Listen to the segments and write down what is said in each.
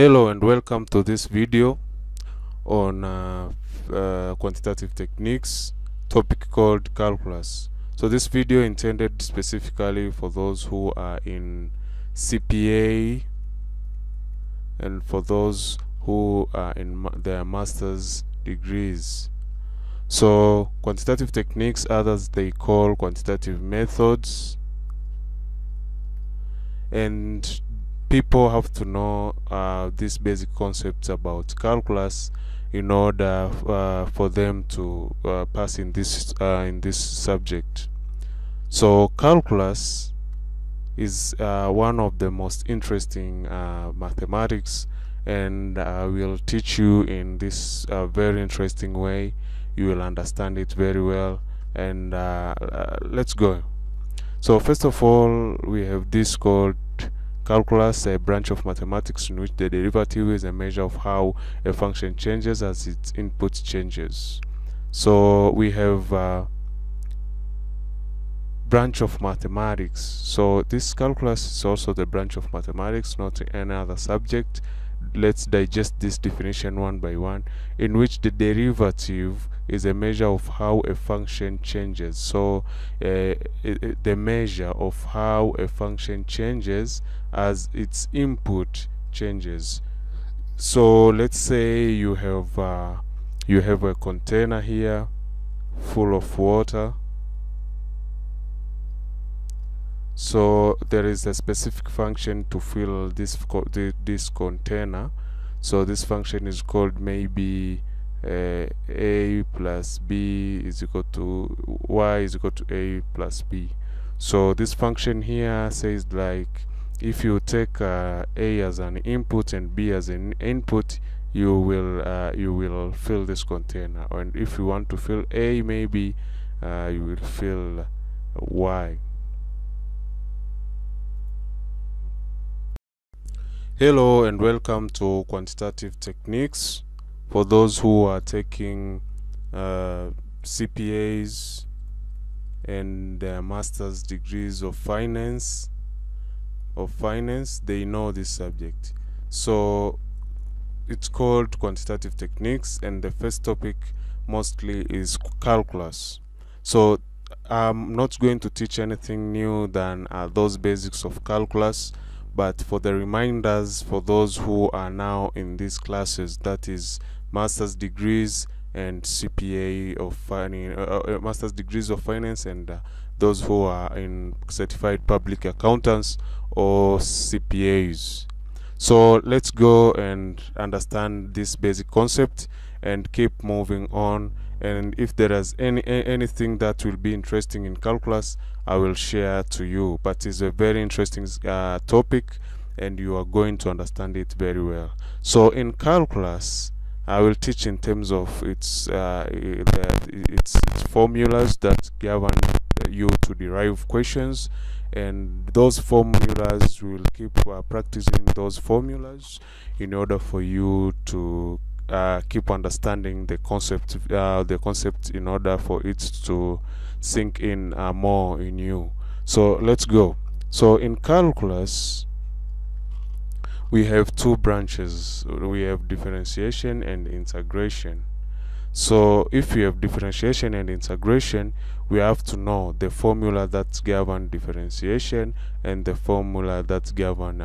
Hello and welcome to this video on quantitative techniques, topic called calculus. So this video intended specifically for those who are in CPA and for those who are in their master's degrees. So quantitative techniques, others they call quantitative methods, and people have to know these basic concepts about calculus in order for them to pass in this subject. So calculus is one of the most interesting mathematics, and will teach you in this very interesting way. You will understand it very well, and let's go. So first of all, we have this called calculus, a branch of mathematics in which the derivative is a measure of how a function changes as its input changes. So we have branch of mathematics. So this calculus is also the branch of mathematics, not any other subject. Let's digest this definition one by one, in which the derivative is a measure of how a function changes. So the measure of how a function changes as its input changes. So let's say you have a container here full of water. So there is a specific function to fill this container. So this function is called maybe a plus b is equal to y is equal to a plus b. So this function here says, like, if you take a as an input and b as an input, you will fill this container. And if you want to fill a, maybe you will fill y. Hello and welcome to quantitative techniques. For those who are taking CPAs and master's degrees of finance, they know this subject. So it's called quantitative techniques, and the first topic mostly is calculus. So I'm not going to teach anything new than those basics of calculus. But for the reminders, for those who are now in these classes, that is master's degrees and CPA of finance, master's degrees of finance, and those who are in certified public accountants or CPAs. So let's go and understand this basic concept and keep moving on. And if there is anything that will be interesting in calculus, I will share to you. But it's a very interesting topic, and you are going to understand it very well. So in calculus, I will teach in terms of its formulas that govern you to derive questions, and those formulas, we will keep practicing those formulas in order for you to keep understanding the concept in order for it to sink in more in you. So let's go. So in calculus, we have two branches. We have differentiation and integration. So if we have differentiation and integration, we have to know the formula that govern differentiation and the formula that govern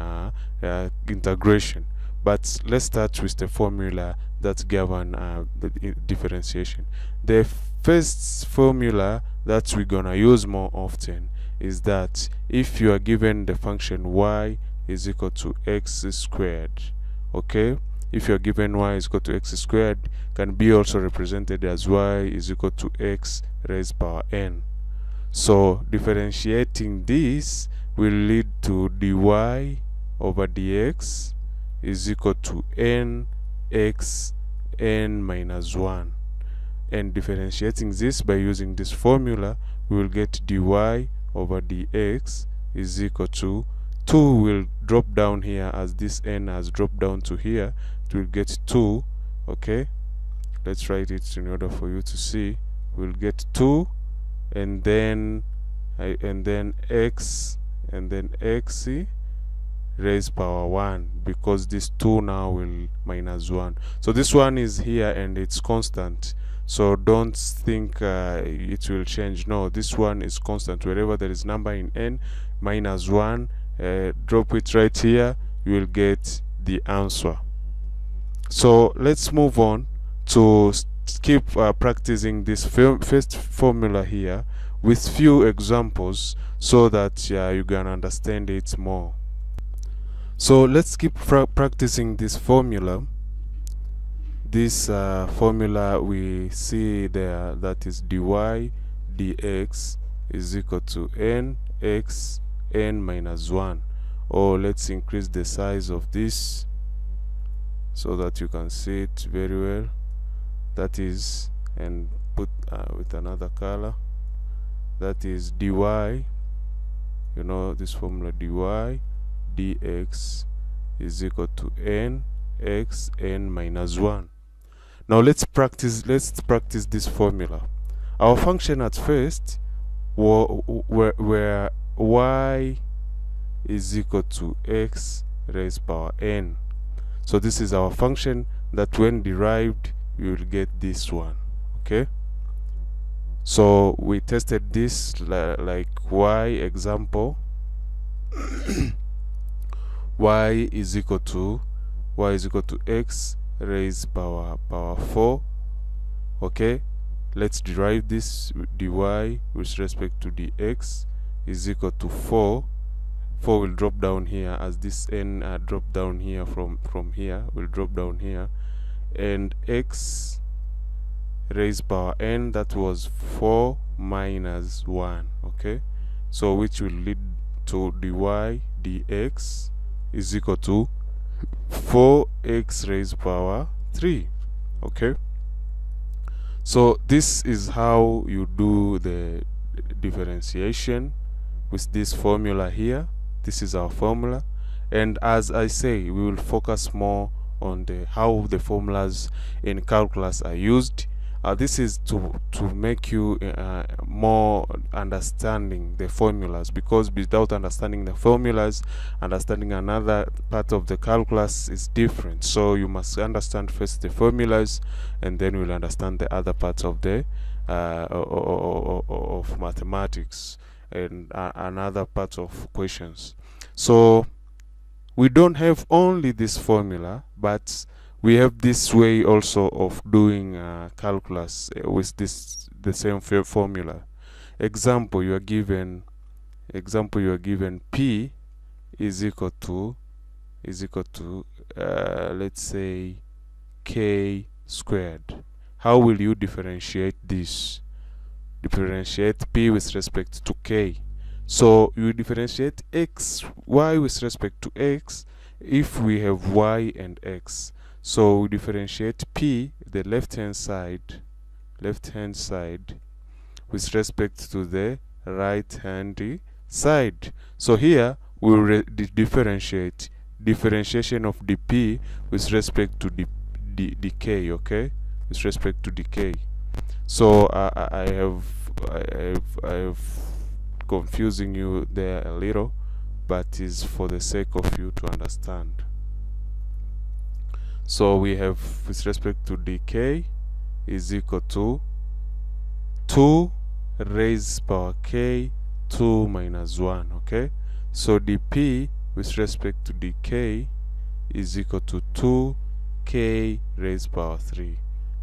integration. But let's start with the formula that govern the differentiation. The first formula that we're gonna use more often is that if you are given the function y is equal to x squared, okay, if you are given y is equal to x squared, can be also represented as y is equal to x raised power n. So differentiating this will lead to dy over dx is equal to nx n minus 1, and differentiating this by using this formula, we will get dy over dx is equal to 2 will drop down here as this n has dropped down to here. It will get 2. Okay, let's write it in order for you to see. We'll get 2, and then x, and then x raised power 1, because this 2 now will minus 1. So this one is here and it's constant, so don't think it will change. No, this one is constant. Wherever there is number in n, minus 1, drop it right here, you will get the answer. So let's move on to keep practicing this first formula here with few examples, so that you can understand it more. So let's keep practicing this formula. This formula we see there, that is dy dx is equal to nx n minus 1. Or let's increase the size of this so that you can see it very well. That is, and put with another color, that is dy, you know, this formula dy dx is equal to nx n minus 1. Now let's practice this formula. Our function at first where y is equal to x raised power n. So this is our function that when derived you will get this one. Okay, so we tested this like y example. y is equal to x raised power 4. Okay, let's derive this. Dy with respect to dx is equal to 4. 4 will drop down here, as this n drop down here from here, will drop down here, and x raised power n, that was 4 minus 1. Okay, so which will lead to dy dx is equal to 4x raised power 3. Okay, so this is how you do the differentiation with this formula here. This is our formula, and as I say, we will focus more on how the formulas in calculus are used. This is to make you more understanding the formulas, because without understanding the formulas, understanding another part of the calculus is different. So you must understand first the formulas, and then you'll understand the other parts of the of mathematics and another parts of questions. So we don't have only this formula, but we have this way also of doing calculus with the same formula. Example, you are given P is equal to let's say K squared. How will you differentiate this? Differentiate P with respect to K. So you differentiate y with respect to x if we have y and x. So we differentiate P, the left hand side with respect to the right hand side. So here we will differentiate differentiation of the P with respect to the k. Okay, with respect to the k. So I have confusing you there a little, but is for the sake of you to understand. So we have with respect to dk is equal to 2 raised power k 2 minus 1. Okay, so dp with respect to dk is equal to 2k raised power 3.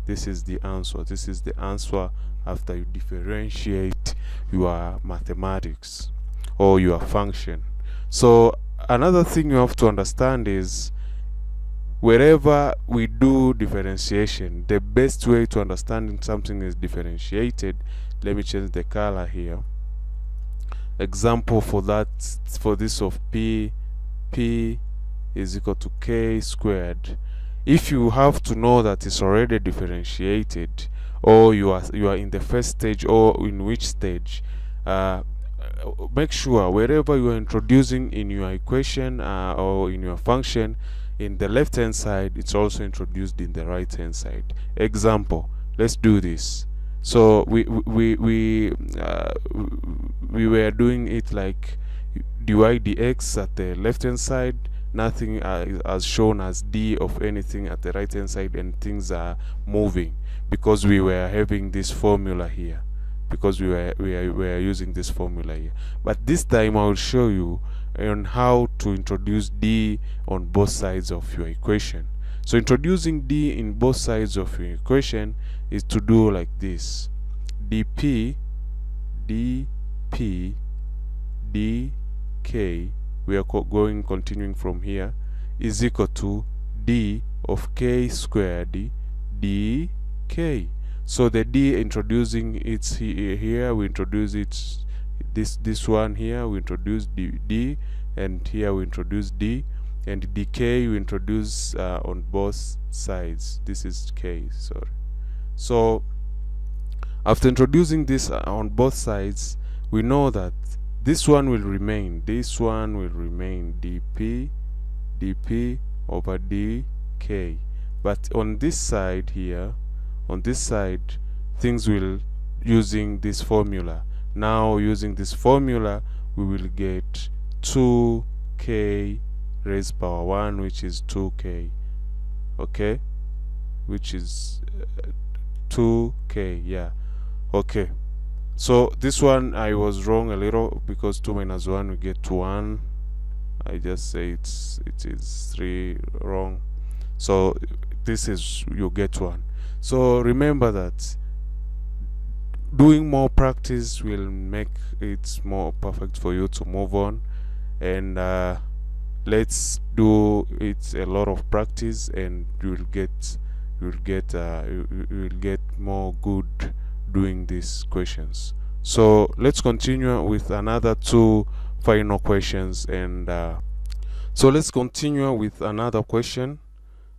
This is the answer. This is the answer after you differentiate your mathematics or your function. So another thing you have to understand is, wherever we do differentiation, the best way to understand something is differentiated. Let me change the color here. Example for that, for this of p is equal to k squared. If you have to know that it's already differentiated, or you are in the first stage, or in which stage, make sure wherever you are introducing in your equation or in your function, in the left hand side it's also introduced in the right hand side. Example, let's do this. So we were doing it like dy dx at the left hand side, nothing is as shown as d of anything at the right hand side, and things are moving because we were having this formula here, because we were using this formula here. But this time I will show you on how to introduce d on both sides of your equation. So introducing d in both sides of your equation is to do like this: dp dp dk, we are continuing from here, is equal to d of k squared dk. So the d introducing it's here, we introduce it, this one here we introduce d, and here we introduce d, and dk we introduce on both sides. This is k, sorry. So after introducing this on both sides, we know that this one will remain, dp over dk. But on this side here, on this side, things will using this formula. Now using this formula, we will get 2k raised power 1, which is 2k, okay, which is 2k, yeah, okay. So this one I was wrong a little, because 2 minus 1 we get 1. I just say it is 3 wrong, so this is, you get 1. So remember that doing more practice will make it more perfect for you to move on, and let's do it a lot of practice, and you will get more good doing these questions. So let's continue with another 2 final questions, and so let's continue with another question.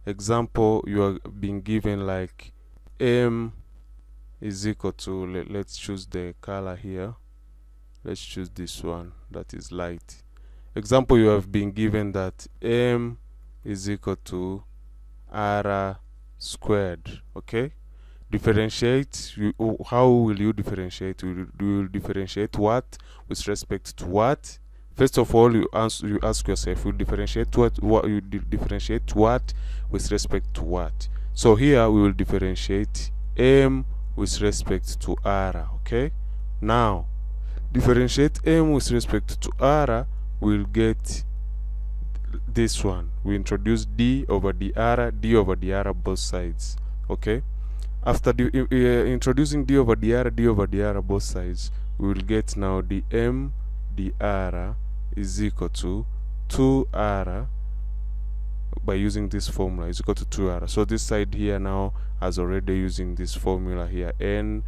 Example, you are being given like m is equal to, let's choose the color here, let's choose this one that is light. Example, you have been given that m is equal to r squared, okay. Differentiate, how will you differentiate? You will differentiate what with respect to what? First of all, you ask yourself, you differentiate differentiate what with respect to what? So here we will differentiate m with respect to r, okay. Now differentiate m with respect to r, we'll get this one. We introduce d over dr both sides, okay. After introducing d over dr both sides, we will get now dm dr is equal to 2r, by using this formula, is equal to 2r. So this side here now has already using this formula here, n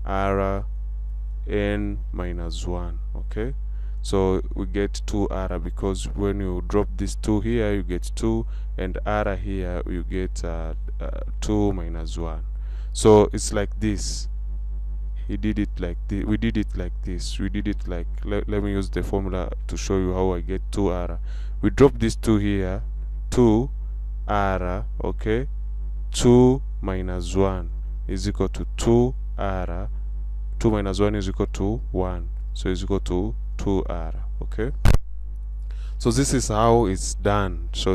r n minus 1, okay. So we get 2r, because when you drop this 2 here, you get 2, and r here you get 2 minus 1. So it's like this. He did it like this, we did it like this, we did it like, let me use the formula to show you how I get 2r. We drop this 2 here, 2r, okay. 2 minus 1 is equal to 2r. 2 minus 1 is equal to 1, so it's equal to 2r, okay. So this is how it's done. So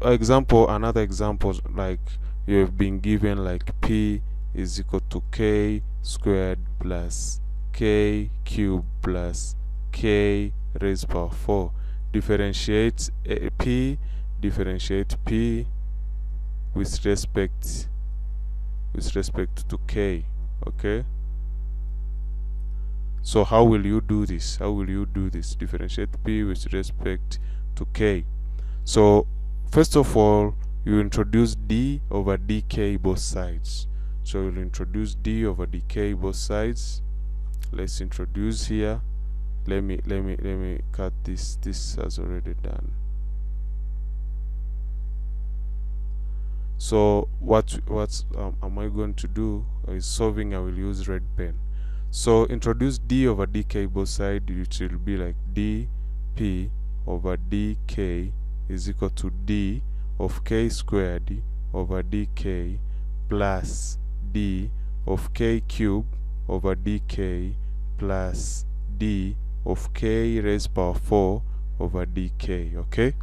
example, another example, like you have been given like p is equal to k squared plus k cubed plus k raised power 4. Differentiate p with respect to k, okay. So how will you do this? Differentiate p with respect to k. So first of all, you introduce d over dk both sides. So you'll introduce d over dk both sides. Let's introduce here. Let me cut this. This has already done. So what am I going to do is solving. I will use red pen. So introduce d over dk both sides, which will be like dp over dk is equal to d of k squared over dk plus d of k cubed over dk plus d of k raised power 4 over dk. Okay,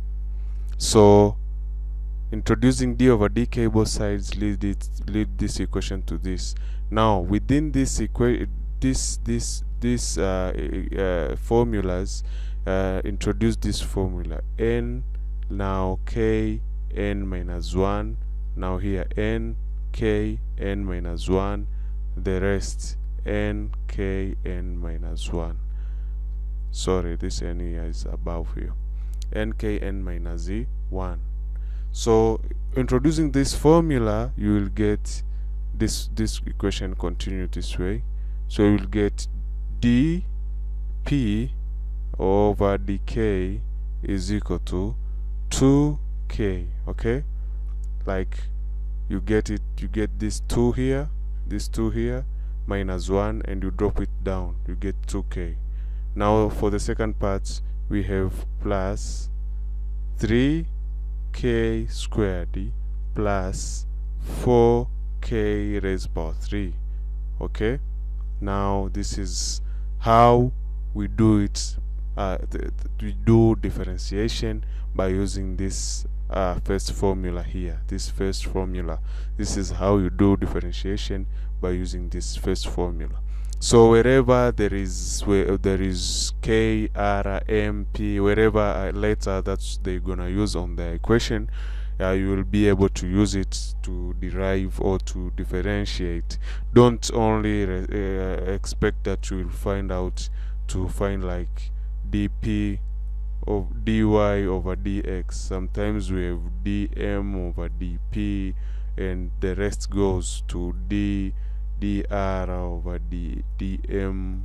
so introducing d over dk both sides lead this equation to this. Now within this formulas, introduce this formula n, now k n minus 1, now here n k n minus 1, the rest n k n minus 1. Sorry, this n here is above here, n k n minus 1. So introducing this formula, you will get this equation continue this way. So you will get dp over dk is equal to 2k. Okay, like you get it, you get this 2 here, this 2 here, minus 1, and you drop it down, you get 2k. Now for the second part, we have plus 3k squared plus 4k raised power 3. Okay, now this is how we do it. We do differentiation by using this first formula here. This first formula, this is how you do differentiation by using this first formula. So wherever there is k, r, m, p, wherever letter that they're gonna use on the equation, you will be able to use it to derive or to differentiate. Don't only expect that you will find like dp of dy over dx. Sometimes we have dm over dp, and the rest goes to dr over dm,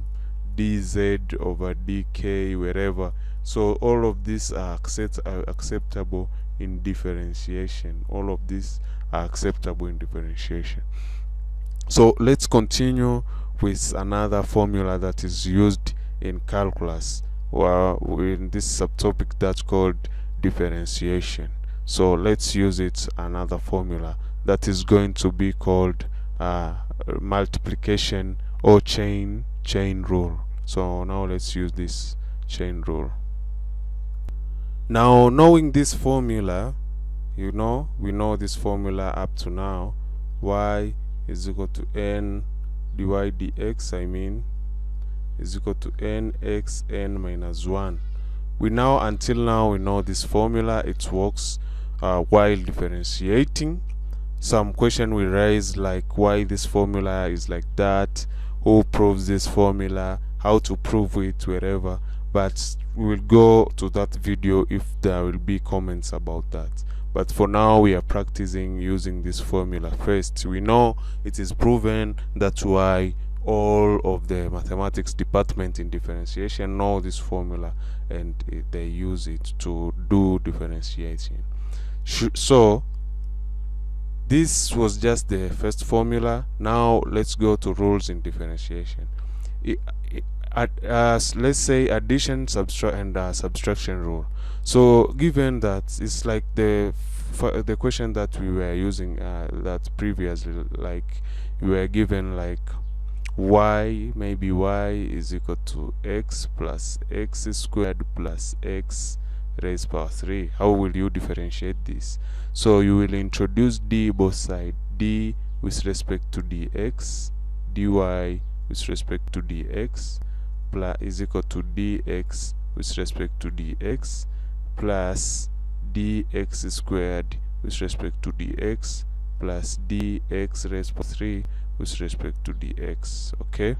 dz over dk, wherever. So all of these are acceptable in differentiation. All of these are acceptable in differentiation. So let's continue with another formula that is used in calculus, in this subtopic that's called differentiation. So let's use it, another formula that is going to be called multiplication or chain rule. So now let's use this chain rule. Now, knowing this formula, we know this formula up to now. Y is equal to n dy dx, is equal to nx n minus 1. Until now we know this formula. It works while differentiating. Some question will raise like why this formula is like that, who proves this formula, how to prove it, wherever. But we will go to that video if there will be comments about that. But for now, we are practicing using this formula first. We know it is proven. That's why all of the mathematics department in differentiation know this formula, and they use it to do differentiation. So this was just the first formula. Now let's go to rules in differentiation. Let's say addition, subtraction rule. So given that it's like the question that we were using that previously, like we were given like maybe y is equal to x plus x squared plus x raised power 3. How will you differentiate this? So you will introduce d both sides, d with respect to dx, dy with respect to dx, plus is equal to dx with respect to dx, plus dx squared with respect to dx, plus dx raised to 3 with respect to dx. Okay,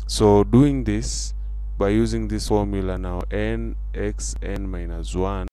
so doing this by using this formula now, n x n minus 1